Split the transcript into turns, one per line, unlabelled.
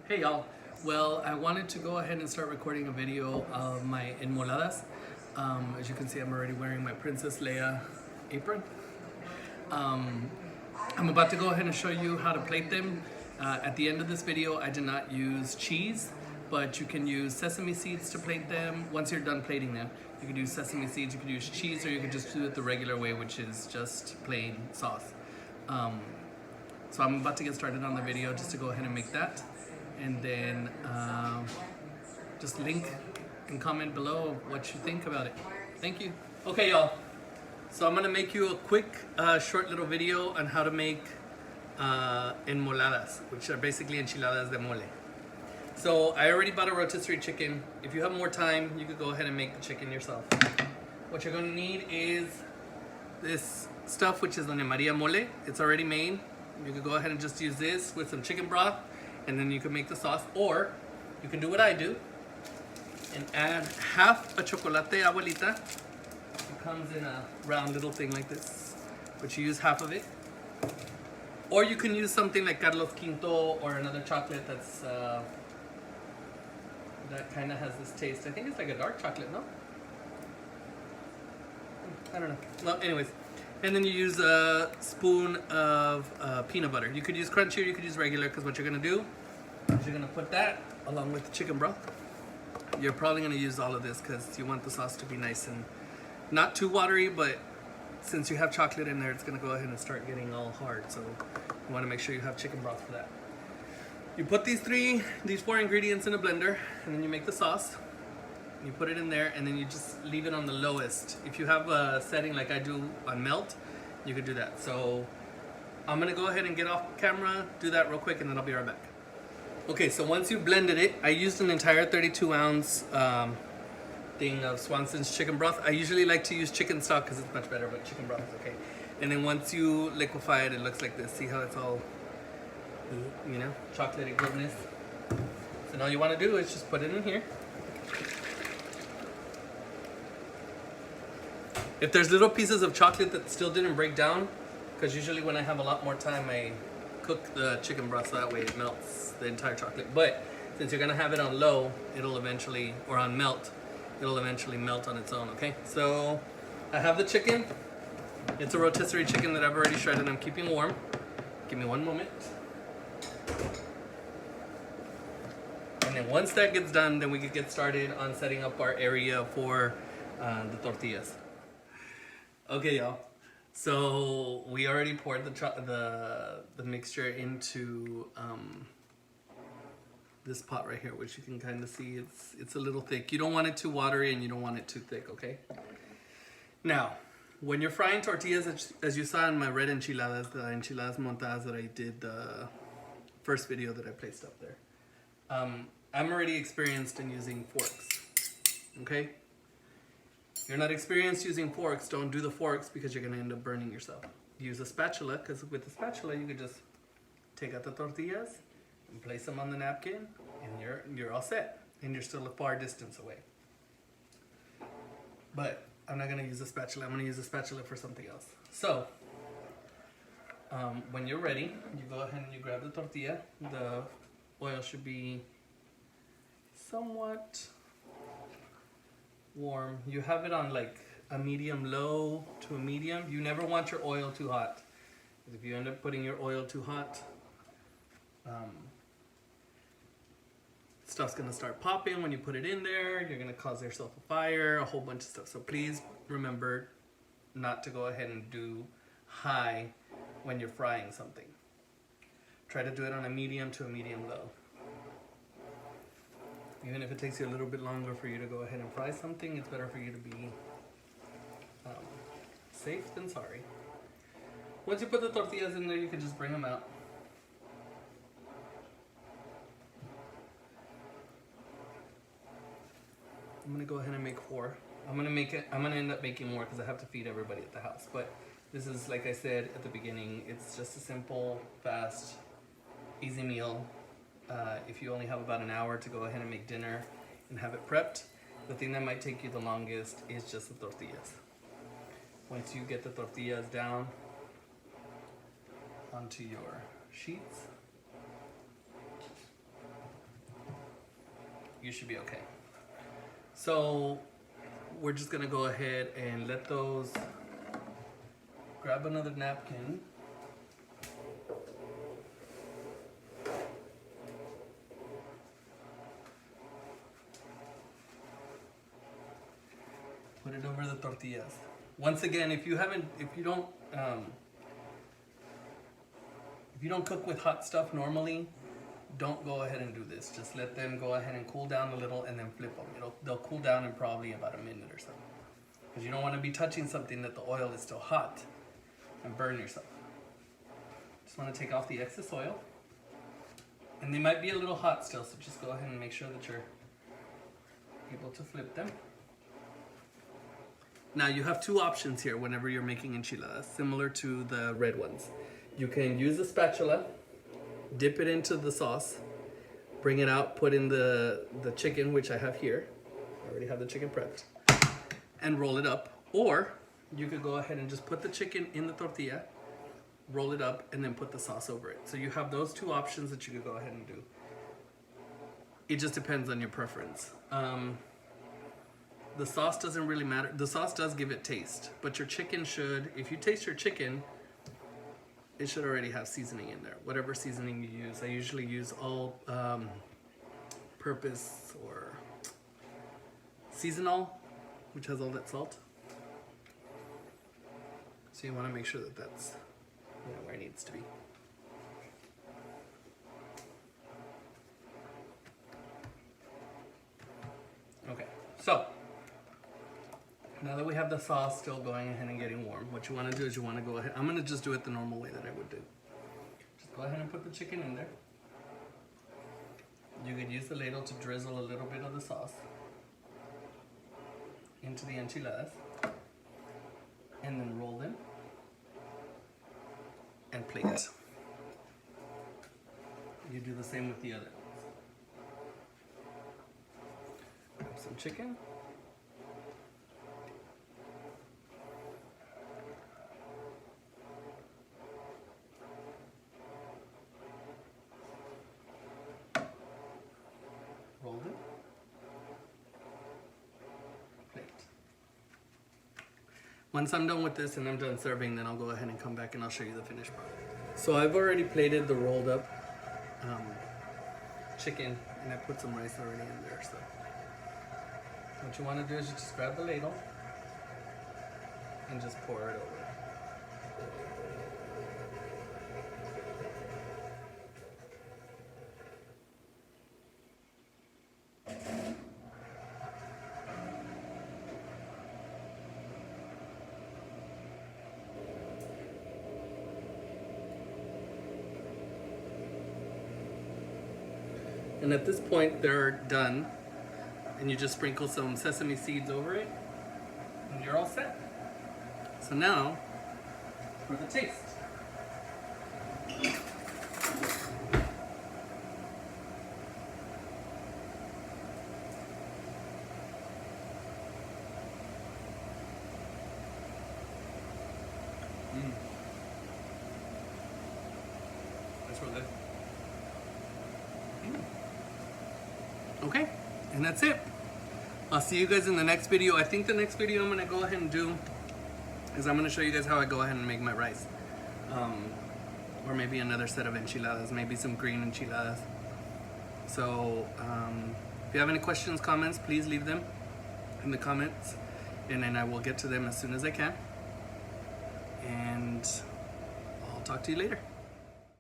Hey y'all, well I wanted to go ahead and start recording a video of my Enmoladas. As you can see, I'm already wearing my Princess Leia apron. I'm about to go ahead and show you how to plate them. At the end of this video, I did not use cheese, but you can use sesame seeds to plate them. Once you're done plating them, you can use sesame seeds, you can use cheese, or you can just do it the regular way, which is just plain sauce. So I'm about to get started on the video just to go ahead and make that. And then just link and comment below what you think about it. Thank you. Okay, y'all. So I'm gonna make you a quick, short little video on how to make enmoladas, which are basically enchiladas de mole. So I already bought a rotisserie chicken. If you have more time, you could go ahead and make the chicken yourself. What you're gonna need is this stuff, which is Doña Maria mole. It's already made. You could go ahead and just use this with some chicken broth, and then you can make the sauce, or you can do what I do and add half a chocolate abuelita. It comes in a round little thing like this, but you use half of it. Or you can use something like Carlos Quinto or another chocolate that's that kind of has this taste. I think it's like a dark chocolate, no? I don't know. Well, anyways. And then you use a spoon of peanut butter. You could use crunchy or you could use regular, because what you're gonna do is you're gonna put that along with the chicken broth. You're probably gonna use all of this because you want the sauce to be nice and not too watery, but since you have chocolate in there, it's gonna go ahead and start getting all hard. So you wanna make sure you have chicken broth for that. You put these four ingredients in a blender, and then you make the sauce. You put it in there, and then you just leave it on the lowest. If you have a setting like I do on melt, you could do that. So I'm gonna go ahead and get off camera, do that real quick, and then I'll be right back. Okay, so once you blended it, I used an entire 32-ounce thing of Swanson's chicken broth. I usually like to use chicken stock because it's much better, but chicken broth is okay. And then once you liquefy it, it looks like this. See how it's all, you know, chocolatey goodness. So now all you want to do is just put it in here. If there's little pieces of chocolate that still didn't break down, because usually when I have a lot more time, I cook the chicken broth so that way it melts the entire chocolate. But since you're gonna have it on low, it'll eventually, or on melt, it'll eventually melt on its own, okay? So I have the chicken. It's a rotisserie chicken that I've already shredded. I'm keeping warm. Give me one moment. And then once that gets done, then we can get started on setting up our area for the tortillas. Okay, y'all. So we already poured the mixture into this pot right here, which you can kind of see it's a little thick. You don't want it too watery and you don't want it too thick, okay? Now, when you're frying tortillas, as you saw in my red enchiladas, the enchiladas montadas that I did the first video that I placed up there, I'm already experienced in using forks, okay? If you're not experienced using forks, don't do the forks because you're gonna end up burning yourself. Use a spatula, because with the spatula you could just take out the tortillas and place them on the napkin, and you're all set, and you're still a far distance away. But I'm not gonna use a spatula. I'm gonna use a spatula for something else. So when you're ready, you go ahead and you grab the tortilla. The oil should be somewhat warm. You have it on like a medium low to a medium. You never want your oil too hot. If you end up putting your oil too hot, stuff's gonna start popping when you put it in there. You're gonna cause yourself a fire, a whole bunch of stuff. So please remember not to go ahead and do high when you're frying something. Try to do it on a medium to a medium low. Even if it takes you a little bit longer for you to go ahead and fry something, it's better for you to be safe than sorry. Once you put the tortillas in there, you can just bring them out. I'm gonna go ahead and make 4. I'm gonna end up making more because I have to feed everybody at the house. But this is, like I said at the beginning, it's just a simple, fast, easy meal. If you only have about an hour to go ahead and make dinner and have it prepped, the thing that might take you the longest is just the tortillas. Once you get the tortillas down onto your sheets, you should be okay. So we're just gonna go ahead and let those, grab another napkin. Put it over the tortillas. Once again, if you don't cook with hot stuff normally, don't go ahead and do this. Just let them go ahead and cool down a little and then flip them. They'll cool down in probably about a minute or so. Because you don't want to be touching something that the oil is still hot and burn yourself. Just want to take off the excess oil. And they might be a little hot still, so just go ahead and make sure that you're able to flip them. Now you have two options here whenever you're making enchiladas, similar to the red ones. You can use a spatula, dip it into the sauce, bring it out, put in the chicken, which I have here. I already have the chicken prepped, and roll it up. Or you could go ahead and just put the chicken in the tortilla, roll it up, and then put the sauce over it. So you have those two options that you could go ahead and do. It just depends on your preference. The sauce doesn't really matter. The sauce does give it taste, but your chicken should, if you taste your chicken, it should already have seasoning in there. Whatever seasoning you use. I usually use all purpose or seasonal, which has all that salt. So you want to make sure that that's where it needs to be. Okay, so now that we have the sauce still going ahead and getting warm, what you want to do is you want to go ahead. I'm going to just do it the normal way that I would do. Just go ahead and put the chicken in there. You could use the ladle to drizzle a little bit of the sauce into the enchiladas and then roll them and plate. You do the same with the other ones. Grab some chicken. Roll it. Plate. Once I'm done with this and I'm done serving, then I'll go ahead and come back and I'll show you the finished product. So I've already plated the rolled up chicken, and I put some rice already in there. So what you want to do is you just grab the ladle and just pour it over. And at this point, they're done. And you just sprinkle some sesame seeds over it, and you're all set. So now, for the taste. That's real good. Okay, and that's it. I'll see you guys in the next video. I think the next video I'm gonna go ahead and do is I'm gonna show you guys how I go ahead and make my rice. Or maybe another set of enchiladas, maybe some green enchiladas. So if you have any questions, comments, please leave them in the comments, and then I will get to them as soon as I can. And I'll talk to you later.